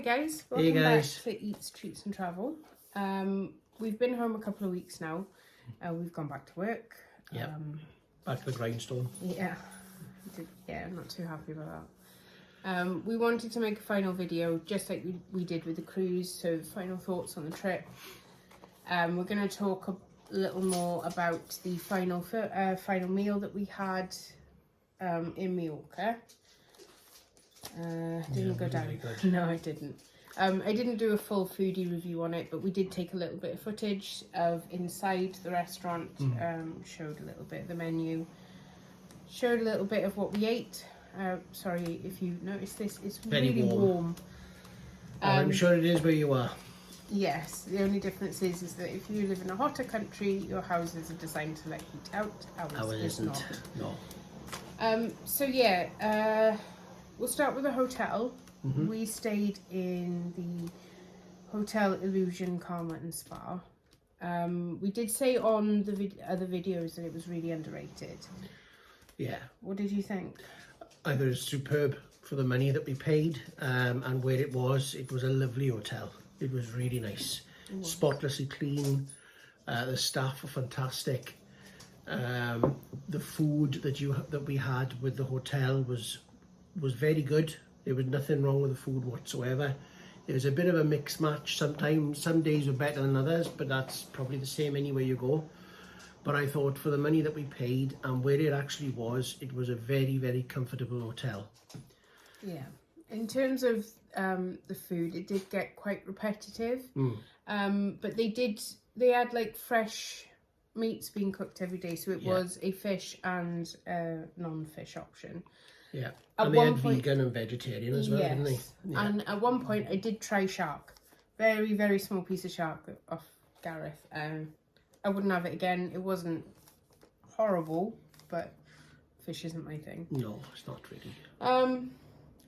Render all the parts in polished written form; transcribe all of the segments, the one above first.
guys, Hey welcome guys. back to Eats, Treats and Travel. We've been home a couple of weeks now. We've gone back to work. Yep. Back to the grindstone. Yeah, I'm not too happy about that. We wanted to make a final video just like we did with the cruise, so final thoughts on the trip. We're going to talk a little more about the final meal that we had in Majorca. Didn't go down. No, I didn't. I didn't do a full foodie review on it, but we did take a little bit of footage of inside the restaurant, showed a little bit of the menu, showed a little bit of what we ate. Sorry if you noticed this, it's Very really warm. I'm sure it is where you are. Yes, the only difference is that if you live in a hotter country, your houses are designed to let heat out. Ours isn't. not. No. So yeah, we'll start with the hotel. We stayed in the Hotel Illusion Karma and Spa. We did say on the other videos that it was really underrated. Yeah. What did you think? I thought it was superb for the money that we paid, and where it was a lovely hotel. It was really nice, spotlessly clean. The staff were fantastic. The food that we had with the hotel was very good. There was nothing wrong with the food whatsoever. It was a bit of a mixed match. Sometimes some days were better than others, but that's probably the same anywhere you go. But I thought for the money that we paid and where it actually was, it was a very, very comfortable hotel. Yeah. In terms of the food, it did get quite repetitive. But they had like fresh meats being cooked every day, so it was a fish and a non-fish option. Yeah, and they had vegan and vegetarian as well, didn't they? Yeah. And at one point I did try shark. Very, very small piece of shark off Gareth. I wouldn't have it again. It wasn't horrible, but fish isn't my thing. No, it's not really.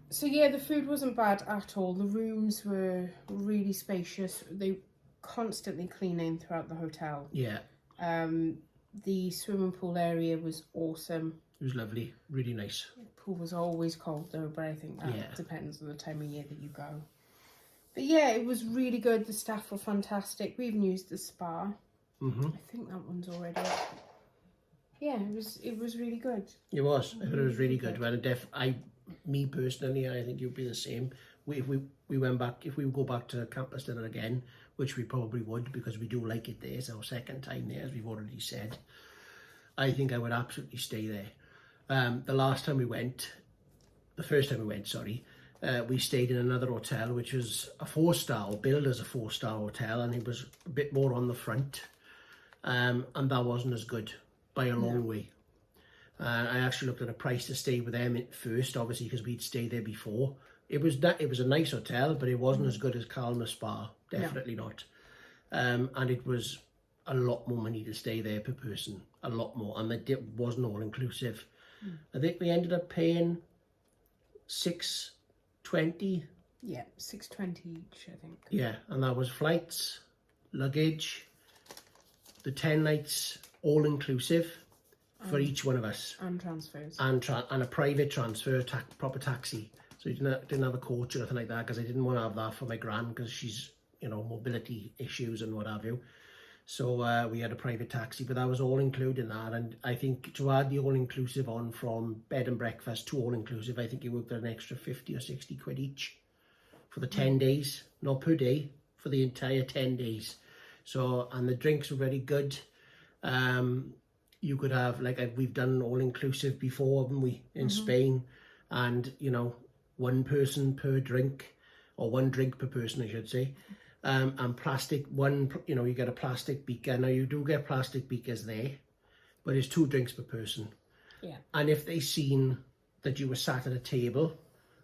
So yeah, the food wasn't bad at all. The rooms were really spacious. They constantly cleaning throughout the hotel. Yeah. The swimming pool area was awesome. It was lovely, really nice. The pool was always cold though, but I think that depends on the time of year that you go. But yeah, it was really good. The staff were fantastic. We even used the spa. I think that one's already up. Yeah, it was really good. It was. I thought it was really good. Well, me personally, I think you'd be the same. If we went back, if we go back to Campus Dinner again, which we probably would because we do like it there. It's our second time there, as we've already said. I think I would absolutely stay there. The last time we went, the first time we went, sorry, we stayed in another hotel, which was a 4-star, or billed as a 4-star hotel, and it was a bit more on the front. And that wasn't as good by a long way. I actually looked at a price to stay with them at first, obviously, because we'd stayed there before. It was a nice hotel, but it wasn't as good as Calma Spa, definitely not. And it was a lot more money to stay there per person, a lot more, and it wasn't all inclusive. I think we ended up paying $620. Yeah, $620 each, I think. Yeah, and that was flights, luggage, the 10 nights all inclusive for each one of us, and transfers, and a private transfer, proper taxi. So you didn't have a coach or anything like that, because I didn't want to have that for my gran, because she's, you know, mobility issues and what have you. So we had a private taxi, but that was all included in that. And I think to add the all-inclusive on from bed and breakfast to all-inclusive, I think you worked at an extra 50 or 60 quid each for the 10 days, not per day, for the entire 10 days. So, and the drinks were very good. You could have, like we've done all-inclusive before, haven't we, in Spain, and, you know, one person per drink, or one drink per person, I should say. And plastic, you get a plastic beaker. Now you do get plastic beakers there, but it's 2 drinks per person. Yeah. And if they seen that you were sat at a table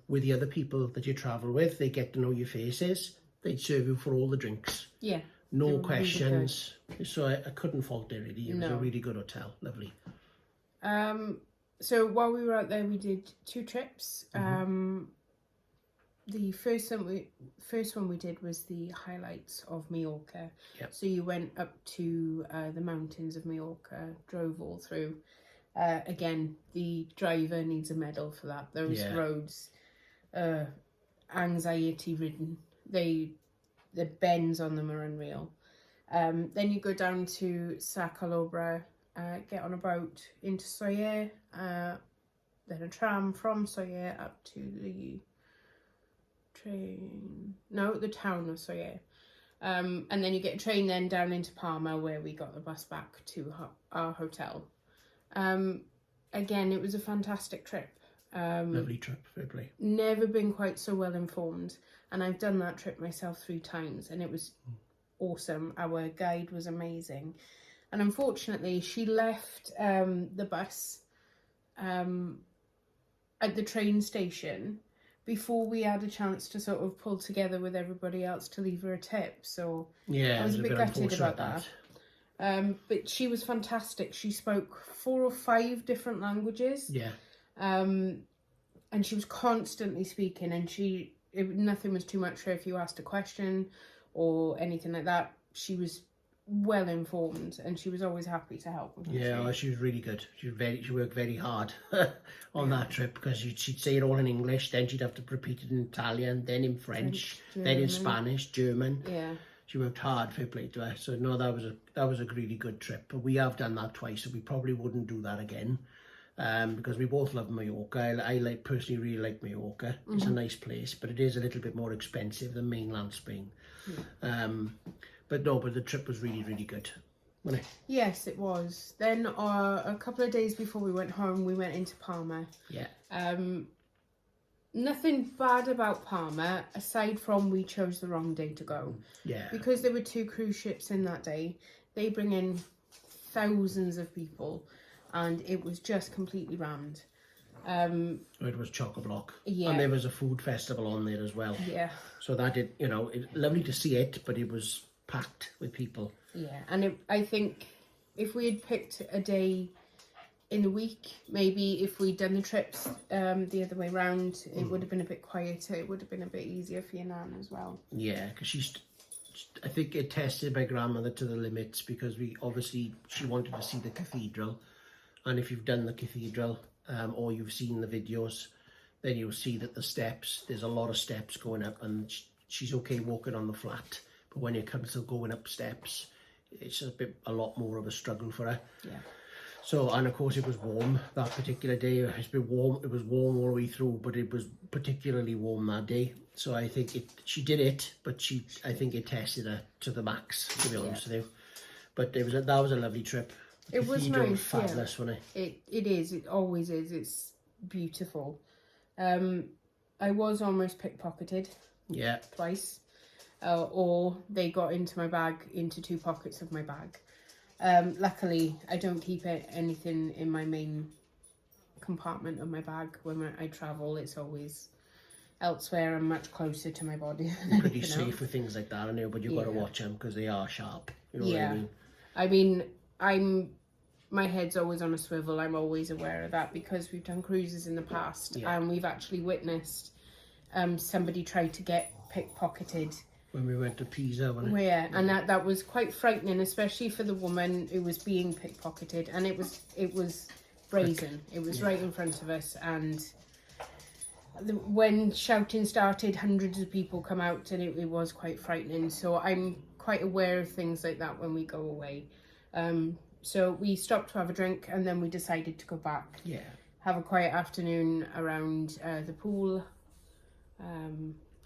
with the other people that you travel with, they get to know your faces, they'd serve you for all the drinks. Yeah. No questions. Really, so I couldn't fault it really. It was a really good hotel, lovely. So while we were out there, we did 2 trips. The first one we did was the highlights of Majorca. Yep. So you went up to the mountains of Majorca, drove all through. Again, the driver needs a medal for that. Those roads anxiety ridden. The bends on them are unreal. Then you go down to Sa Calobra, get on a boat into Soyer, then a tram from Soyer up to the town of Soyer. And then you get a train then down into Palma, where we got the bus back to our hotel. Again, it was a fantastic trip. Lovely trip, fair play. Never been quite so well informed, and I've done that trip myself 3 times, and it was awesome. Our guide was amazing, and unfortunately she left the bus at the train station before we had a chance to sort of pull together with everybody else to leave her a tip. So yeah, I was a bit gutted about that. But she was fantastic. She spoke 4 or 5 different languages. Yeah. And she was constantly speaking, and nothing was too much for her if you asked a question or anything like that. She was well informed, and she was always happy to help. Yeah, well, she was really good. She worked very hard on that trip, because she'd say it all in English, then she'd have to repeat it in Italian, then in French, then in Spanish, German. Yeah. She worked hard, fair play to her. So no, that was a really good trip. But we have done that twice, so we probably wouldn't do that again. Because we both love Majorca. I personally really like Majorca. It's a nice place, but it is a little bit more expensive than mainland Spain. Yeah. But the trip was really, really good, wasn't it? Yes, it was. Then a couple of days before we went home, we went into Palma. Yeah. Nothing bad about Palma, aside from we chose the wrong day to go. Yeah. Because there were 2 cruise ships in that day, they bring in thousands of people, and it was just completely rammed. It was chock-a-block. Yeah. And there was a food festival on there as well. Yeah. So that did, lovely to see it, but it was packed with people. Yeah, and I think if we had picked a day in the week, maybe if we'd done the trips the other way round, it would have been a bit quieter. It would have been a bit easier for your nan as well. Yeah, because I think it tested my grandmother to the limits, because she wanted to see the cathedral. And if you've done the cathedral or you've seen the videos, then you'll see that there's a lot of steps going up, and she's okay walking on the flat. But when it comes to going up steps, it's a lot more of a struggle for her. Yeah. So, and of course it was warm that particular day. It's been warm. It was warm all the way through, but it was particularly warm that day. So I think she did it, but I think it tested her to the max, to be honest with you. But that was a lovely trip. It was nice, fabulous, wasn't it? It is. It always is. It's beautiful. I was almost pickpocketed. Yeah. Twice. Or they got into 2 pockets of my bag. Luckily, I don't keep anything in my main compartment of my bag when I travel. It's always elsewhere and much closer to my body. Pretty safe with things like that, I know, but you've got to watch them because they are sharp. You know what I mean? My head's always on a swivel. I'm always aware of that because we've done cruises in the past and we've actually witnessed somebody try to get pickpocketed. When we went to Pisa, wasn't it? Yeah, and that was quite frightening, especially for the woman who was being pickpocketed, and it was brazen. It was right in front of us, and when shouting started, hundreds of people come out, and it was quite frightening. So I'm quite aware of things like that when we go away. So we stopped to have a drink, and then we decided to go back. Yeah. Have a quiet afternoon around the pool.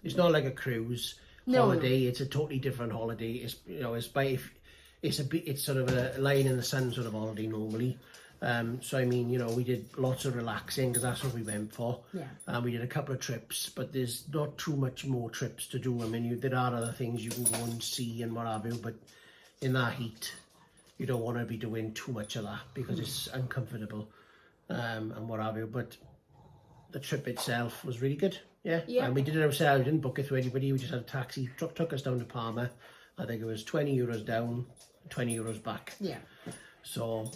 It's not like a cruise holiday. No. It's a totally different holiday. It's it's sort of a lying in the sun sort of holiday normally. So I mean, we did lots of relaxing because that's what we went for. Yeah. We did a couple of trips, but there's not too much more trips to do. I mean, there are other things you can go and see and what have you, but in that heat, you don't want to be doing too much of that because it's uncomfortable and what have you. But the trip itself was really good. Yeah. And we did it ourselves. We didn't book it through anybody. We just had a taxi. Took us down to Palma. I think it was €20 down, €20 back. Yeah. So,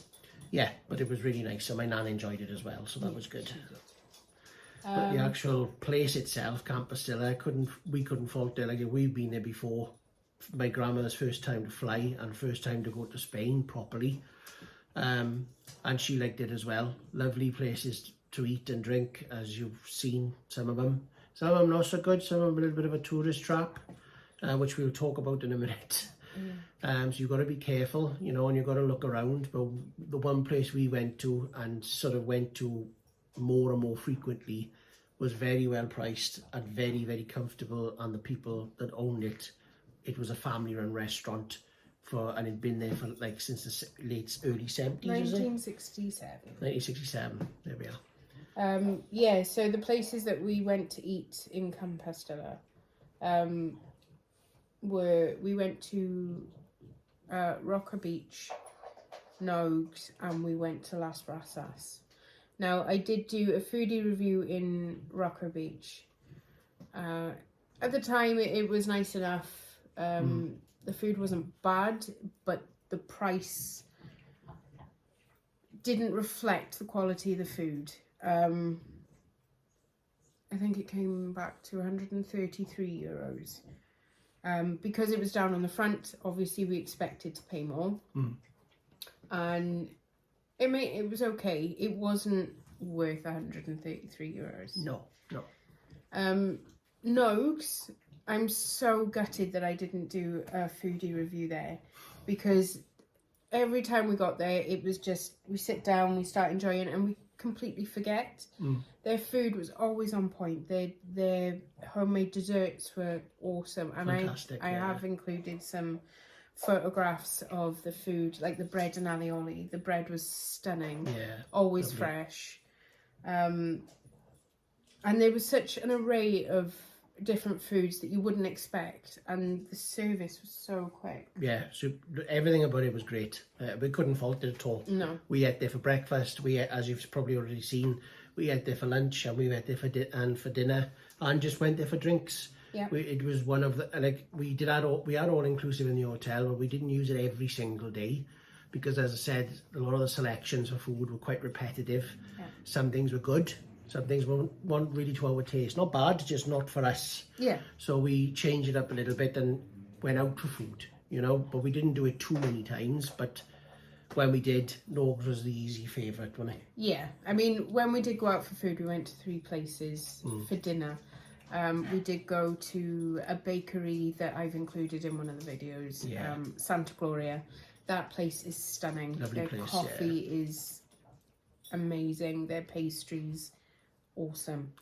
yeah, but it was really nice. So my nan enjoyed it as well. So that was good. But the actual place itself, Camp Bastilla, we couldn't fault it. Like, we've been there before. My grandmother's first time to fly and first time to go to Spain properly. And she liked it as well. Lovely places to eat and drink, as you've seen some of them. Some of them not so good, some of them a little bit of a tourist trap, which we'll talk about in a minute. So you've got to be careful, you know, and you've got to look around. But the one place we went to and sort of went to more and more frequently was very well priced and very, very comfortable, and the people that owned it, it was a family-run restaurant and it'd been there for like since the early 70s, 1967. 1967, there we are. Yeah, so the places that we went to eat in Compostela we went to Rocker Beach, Nogues, and we went to Las Brasas. Now, I did do a foodie review in Rocker Beach. At the time, it was nice enough. The food wasn't bad, but the price didn't reflect the quality of the food. I think it came back to 133 euros. Because it was down on the front, obviously we expected to pay more. And it was okay. It wasn't worth 133 euros. No. Nogues, I'm so gutted that I didn't do a foodie review there, because every time we got there, it was just, we sit down, we start enjoying, and we completely forget. Their food was always on point. Their homemade desserts were awesome, and fantastic, I have included some photographs of the food, like the bread and alioli. The bread was stunning, always lovely. Fresh, and there was such an array of different foods that you wouldn't expect, and the service was so quick. So everything about it was great. We couldn't fault it at all. No, we ate there for breakfast, we ate, as you've probably already seen, we ate there for lunch, and we went there for dinner, and just went there for drinks. It was one of the, like, we had all inclusive in the hotel, but we didn't use it every single day, because as I said, a lot of the selections for food were quite repetitive. Some things were good, some things weren't really to our taste. Not bad, just not for us. So we changed it up a little bit and went out for food, you know, but we didn't do it too many times. But when we did, Nogues was the easy favourite, wasn't it? I mean, when we did go out for food, we went to 3 places for dinner. We did go to a bakery that I've included in one of the videos, Santa Gloria. That place is stunning. Lovely Their place, coffee is amazing. Their pastries, awesome.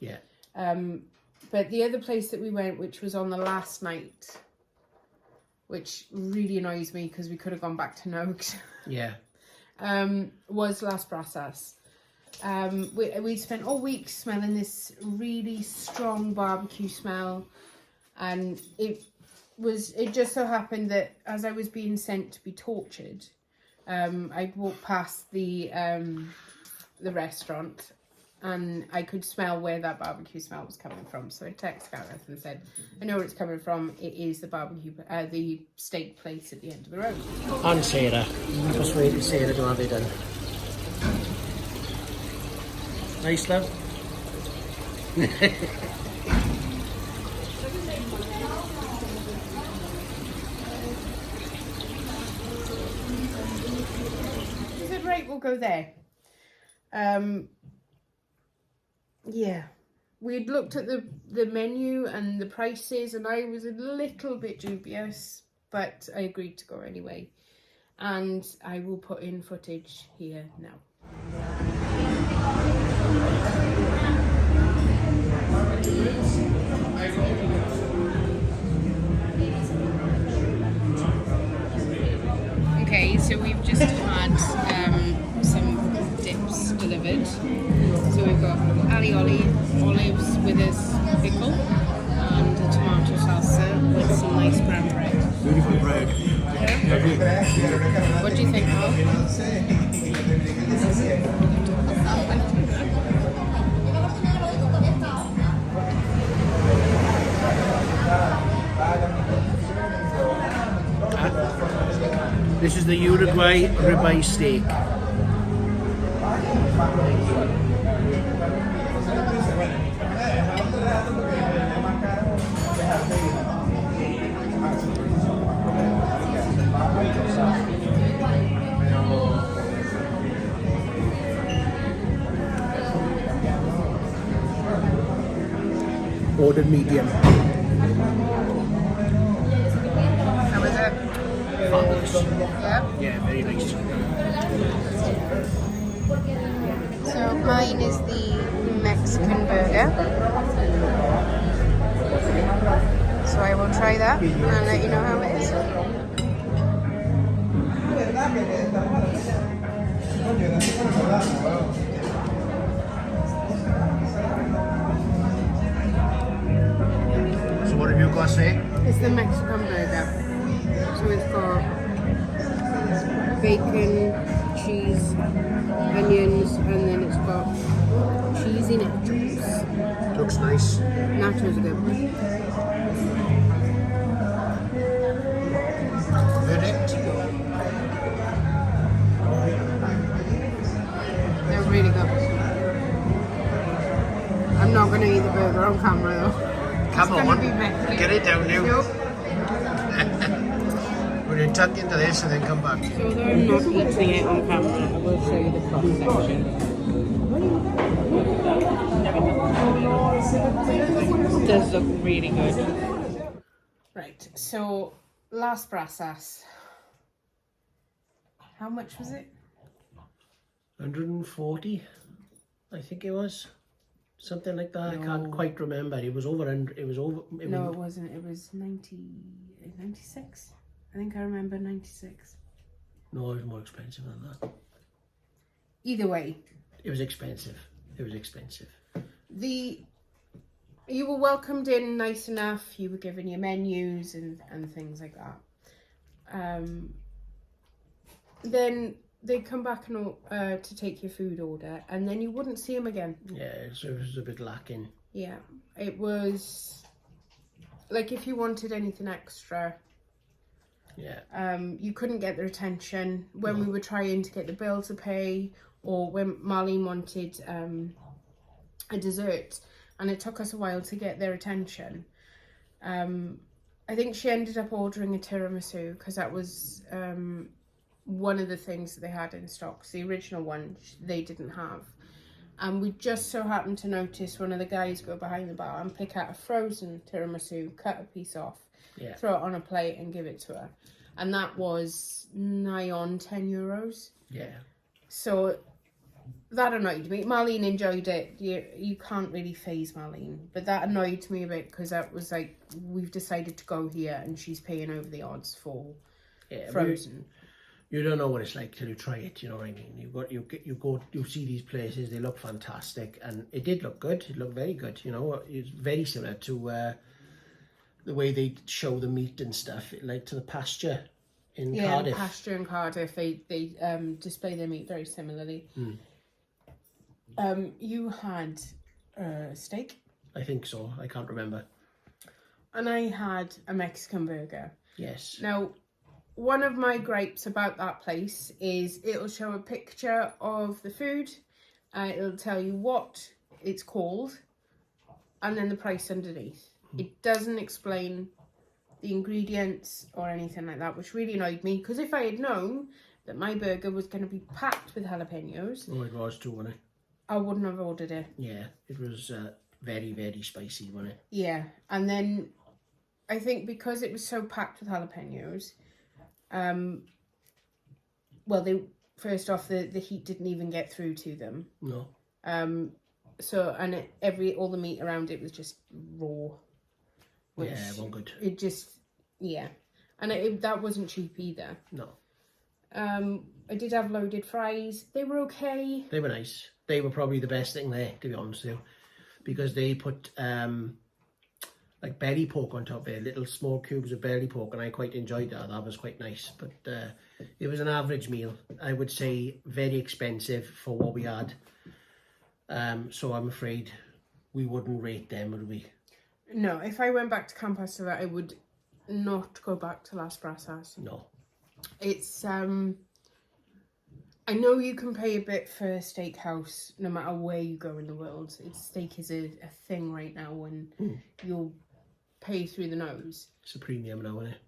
But the other place that we went, which was on the last night, which really annoys me because we could have gone back to Nogues, was Las Brasas. We spent all week smelling this really strong barbecue smell, and it just so happened that as I was being sent to be tortured, I walked past the restaurant, and I could smell where that barbecue smell was coming from. So I texted Gareth and said, I know where it's coming from. It is the the steak place at the end of the road. And Sarah. Just waiting for Sarah to have it done. Nice, love. I said, right, we'll go there. We'd looked at the menu and the prices, and I was a little bit dubious, but I agreed to go anyway. And I will put in footage here now. Okay, so we've just had some dips delivered. So we've got alioli, olives with a pickle, and a tomato salsa with some nice brown bread. Beautiful bread. What do you think, Mark? This is the Uruguay ribeye steak. ordered medium. How was it? Fabulous. Yeah. Yeah, very nice. So mine is the Mexican burger. So I will try that and let you know how it is. So what have you got to say? It's the Mexican burger. So it's got bacon, cheese, onions, and then it's got cheesy nachos. Looks nice. Nachos are good. Verdict? They're really good. I'm not going to eat the burger on camera though. Come It's on, gonna be messy. get it down now. Nope. We're going to tuck into this and then come back. So although I'm not eating it on camera, I will show you the cross section. It does look really good. Right, so Las Brasas. How much was it? 140, I think it was. Something like that. No. I can't quite remember. It was over. It wasn't. It was 96. I think I remember 96. No, it was more expensive than that. Either way. It was expensive. It was expensive. You were welcomed in nice enough. You were given your menus and things like that. Then they'd come back and to take your food order, and then you wouldn't see them again. Yeah, so it was a bit lacking. Yeah, it was like if you wanted anything extra, yeah, you couldn't get their attention when we were trying to get the bill to pay, or when Marlene wanted a dessert, and it took us a while to get their attention. I think she ended up ordering a tiramisu because that was one of the things that they had in stock. The original one they didn't have. And we just so happened to notice one of the guys go behind the bar and pick out a frozen tiramisu, cut a piece off, throw it on a plate and give it to her. And that was nigh on €10. Yeah. So that annoyed me. Marlene enjoyed it. You can't really faze Marlene. But that annoyed me a bit because that was like, we've decided to go here and she's paying over the odds for frozen. You don't know what it's like till you try it, you know what I mean? You see these places, they look fantastic, and it did look good. It looked very good, you know. It's very similar to the way they show the meat and stuff, like to the pasture in Cardiff. Yeah, pasture in Cardiff, they display their meat very similarly. You had steak? I think so. I can't remember. And I had a Mexican burger. Yes. Now, one of my gripes about that place is it'll show a picture of the food, it'll tell you what it's called, and then the price underneath. It doesn't explain the ingredients or anything like that, which really annoyed me, because if I had known that my burger was going to be packed with jalapenos... Oh, it was too, wasn't it? I wouldn't have ordered it. Yeah, it was very, very spicy, wasn't it? Yeah, and then I think because it was so packed with jalapenos... well, first off, the heat didn't even get through to them. No. So, and all the meat around it was just raw. Yeah, it wasn't good. It just, yeah. And that wasn't cheap either. No. I did have loaded fries. They were okay. They were nice. They were probably the best thing there, to be honest with you. Because they put, like belly pork on top there, little small cubes of belly pork, and I quite enjoyed that. That was quite nice. But it was an average meal. I would say very expensive for what we had. So I'm afraid we wouldn't rate them, would we? No, if I went back to Camp Hustler, I would not go back to Las Brasas. No. It's, I know you can pay a bit for a steakhouse no matter where you go in the world. Steak is a thing right now, and you'll pay through the nose. It's a premium now, isn't it?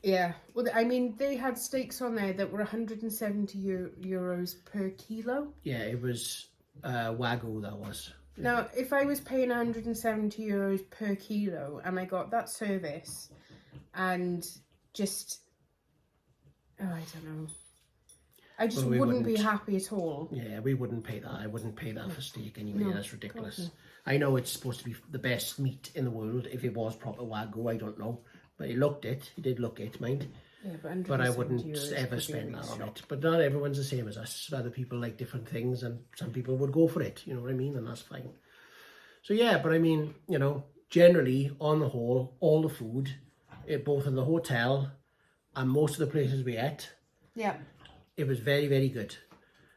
Yeah. Well, I mean, they had steaks on there that were 170 euros per kilo. Yeah, it was Wagyu, that was. Now, if I was paying €170 per kilo and I got that service and just, oh, I don't know. I just wouldn't be happy at all. Yeah, we wouldn't pay that. I wouldn't pay that for steak anyway. No, that's ridiculous. God, no. I know it's supposed to be the best meat in the world. If it was proper Wagyu, I don't know. But he looked it. He did look it, mind. Yeah, but I wouldn't ever spend that on it. But not everyone's the same as us. Other people like different things, and some people would go for it. You know what I mean? And that's fine. So yeah, but I mean, you know, generally, on the whole, all the food, both in the hotel and most of the places we ate, yeah, it was very, very good.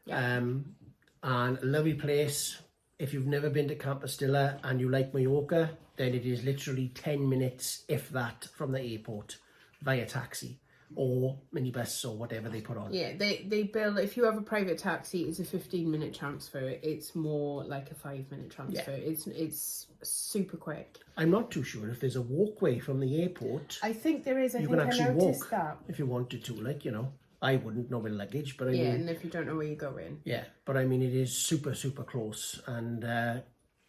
Yeah. And a lovely place. If you've never been to Compostela and you like Majorca, then it is literally 10 minutes, if that, from the airport via taxi or minibus or whatever they put on. Yeah, they bill, if you have a private taxi, it's a 15-minute transfer. It's more like a 5-minute transfer. Yeah. It's super quick. I'm not too sure if there's a walkway from the airport. I think there is. I you think can actually I noticed walk that. if you wanted to, like, you know. I wouldn't know with luggage, but I mean... Yeah, and if you don't know where you're going. Yeah, but I mean, it is super, super close. And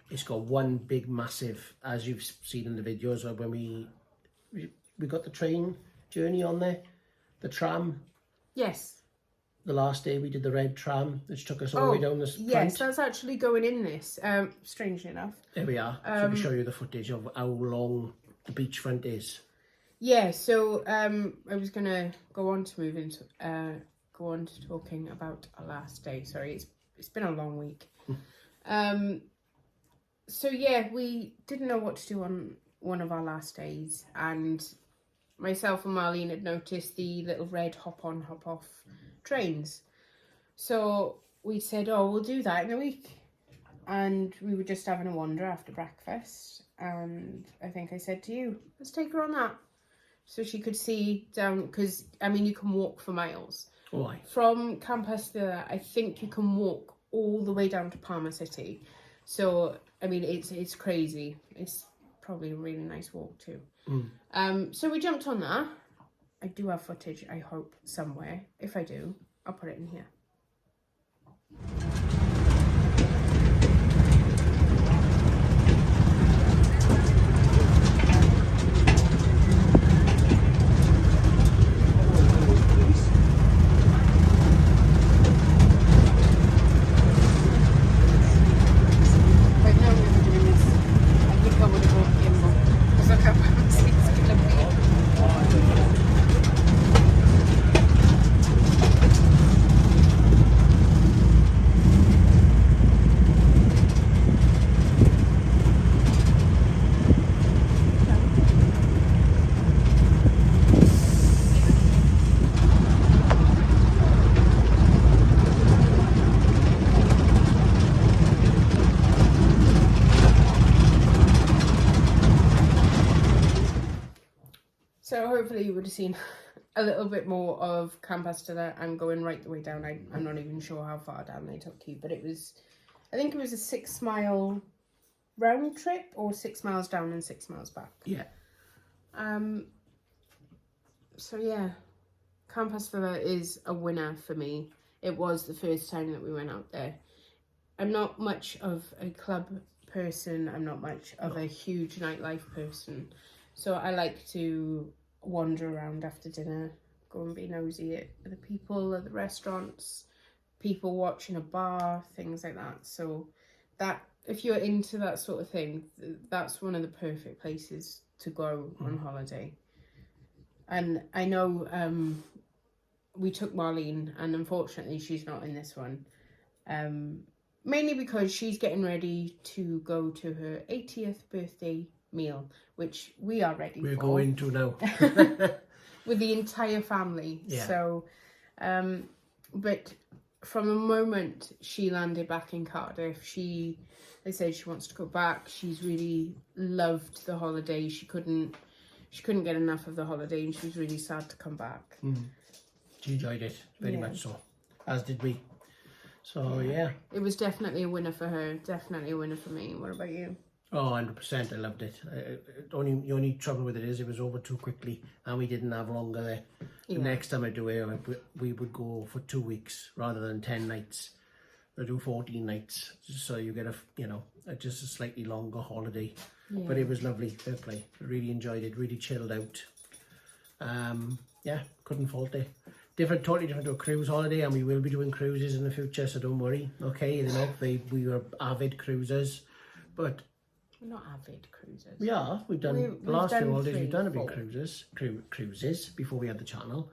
it's got one big, massive, as you've seen in the videos, when we got the train journey on there, the tram. Yes. The last day we did the red tram, which took us all the way down this yes, that's actually going in this, strangely enough. There we are. So we show you the footage of how long the beachfront is. Yeah, so I was gonna go on to talking about our last day. Sorry, it's been a long week. So yeah, we didn't know what to do on one of our last days, and myself and Marlene had noticed the little red hop on, hop off trains. So we said, oh, we'll do that in a week. And we were just having a wander after breakfast, and I think I said to you, let's take her on that. So she could see down, because, I mean, you can walk for miles. Why? From Compostela, I think you can walk all the way down to Palma City. So, I mean, it's crazy. It's probably a really nice walk too. So we jumped on that. I do have footage, I hope, somewhere. If I do, I'll put it in here. So hopefully you would have seen a little bit more of Compostela and going right the way down. I'm not even sure how far down they took you, but it was, I think it was a 6-mile round trip, or 6 miles down and 6 miles back. Yeah. So yeah, Compostela is a winner for me. It was the first time that we went out there. I'm not much of a club person. I'm not much of a huge nightlife person. So I like to wander around after dinner, go and be nosy at the people at the restaurants, people watching a bar, things like that. So that, if you're into that sort of thing, that's one of the perfect places to go on holiday. And I know we took Marlene, and unfortunately she's not in this one. Mainly because she's getting ready to go to her 80th birthday meal, which we are ready for. We're going to now. With the entire family. Yeah. So, but from the moment she landed back in Cardiff, they said she wants to go back. She's really loved the holiday. She couldn't get enough of the holiday, and she was really sad to come back. She enjoyed it very much so, as did we. So yeah. It was definitely a winner for her, definitely a winner for me. What about you? Oh, 100%. I loved it. The only trouble with it is it was over too quickly, and we didn't have longer there. Yeah. The next time I do it, we would go for 2 weeks rather than 10 nights. I do 14 nights, so you get just a slightly longer holiday. But it was lovely, fair play. Really enjoyed it, really chilled out. Yeah, couldn't fault it. Totally different to a cruise holiday, and we will be doing cruises in the future, so don't worry. Okay, you know, we were avid cruisers, but we're not avid cruisers. we are. We've done the last few holidays. We've done a bit cruises before we had the channel.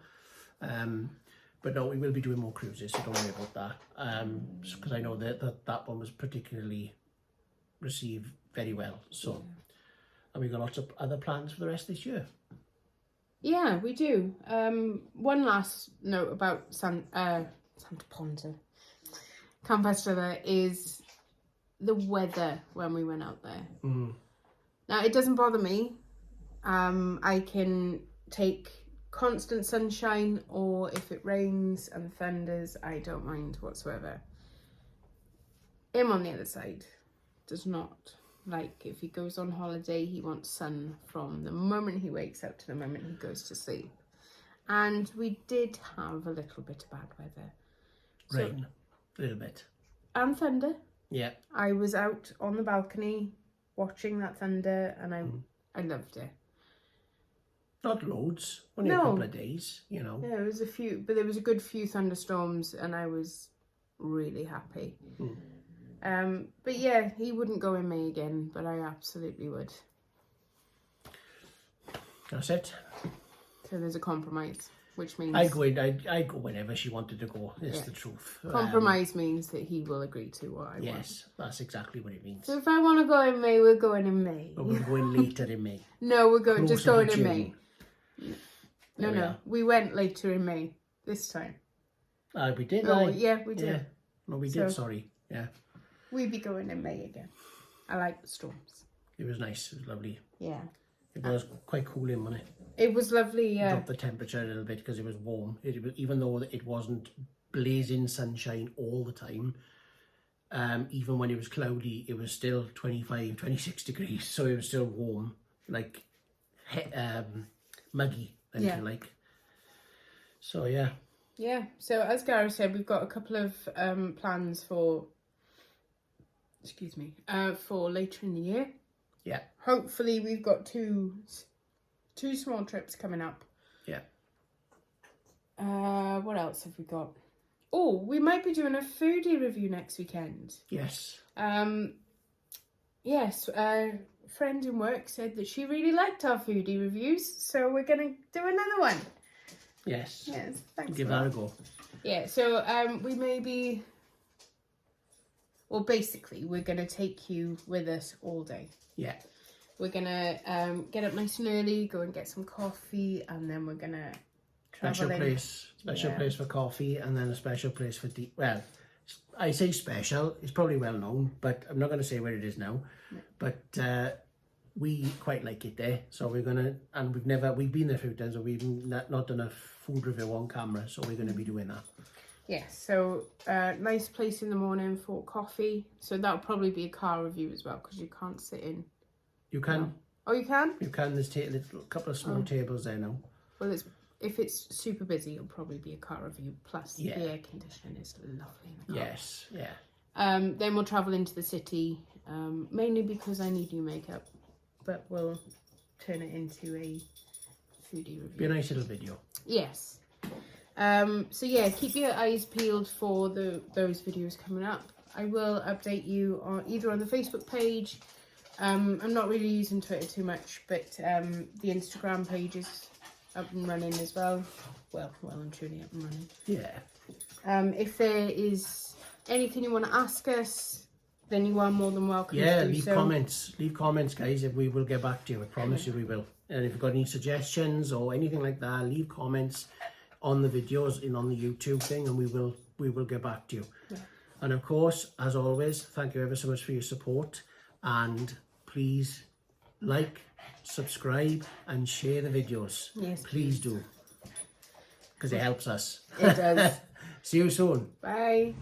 But no, we will be doing more cruises, so don't worry about that. Because I know that one was particularly received very well. So, and we've got lots of other plans for the rest of this year. Yeah, we do. One last note about Santa Ponta, Camp Estrella, is the weather when we went out there. Now, it doesn't bother me. I can take constant sunshine, or if it rains and thunders, I don't mind whatsoever. Him on the other side does not. Like, if he goes on holiday, he wants sun from the moment he wakes up to the moment he goes to sleep. And we did have a little bit of bad weather. Rain, a little bit. And thunder. Yeah. I was out on the balcony watching that thunder, and I loved it. Not loads, only a couple of days, you know. Yeah, it was a few, but there was a good few thunderstorms, and I was really happy. But yeah, he wouldn't go in May again, but I absolutely would. That's it. So there's a compromise, which means I go whenever she wanted to go. It's the truth. Compromise means that he will agree to what I want. Yes, that's exactly what it means. So if I want to go in May, we're going in May. But we're going later in May. No, we're going just Closer going to in June. May. No, we went later in May this time. We did. Oh, yeah, we did. Yeah. No, we did. Sorry. Yeah. We'd be going in May again. I like the storms. It was nice. It was lovely. Yeah. It was quite cool in, wasn't it? It was lovely, yeah. Dropped the temperature a little bit because it was warm. Even though it wasn't blazing sunshine all the time, even when it was cloudy, it was still 25, 26 degrees. So it was still warm, like muggy, if you like. So, yeah. Yeah. So, as Gareth said, we've got a couple of plans for later in the year. Yeah. Hopefully we've got two small trips coming up. Yeah. What else have we got? Oh, we might be doing a foodie review next weekend. Yes. Yes, a friend in work said that she really liked our foodie reviews, so we're going to do another one. Yes. Yes, thanks. Give that a go. Yeah, so we may be... Well, basically, we're going to take you with us all day. Yeah. We're going to get up nice and early, go and get some coffee, and then we're going to travel in. Special place for coffee, and then a special place for tea. Well, I say special, it's probably well known, but I'm not going to say where it is now. No. But we quite like it there, so we're going to, and we've been there a few times, and we've not done a food review on camera, so we're going to be doing that. Yeah, so nice place in the morning for coffee. So that'll probably be a car review as well, because you can't sit in. You can. No. Oh, you can? You can. There's a couple of small tables there now. Well, if it's super busy, it'll probably be a car review. Plus, the air conditioning is lovely in the car. Yes, yeah. Then we'll travel into the city, mainly because I need new makeup. But we'll turn it into a foodie review. Be a nice little video. Yes. So yeah, keep your eyes peeled for those videos coming up. I will update you either on the Facebook page. I'm not really using Twitter too much, but the Instagram page is up and running as well. Well and truly up and running. Yeah. If there is anything you want to ask us, then you are more than welcome to do leave comments. Leave comments, guys, we will get back to you. I promise you we will. And if you've got any suggestions or anything like that, leave comments on the videos and on the YouTube thing, and we will get back to you. Yeah. And of course, as always, thank you ever so much for your support, and please like, subscribe and share the videos. Yes, please do, because it helps us. It does. See you soon. Bye.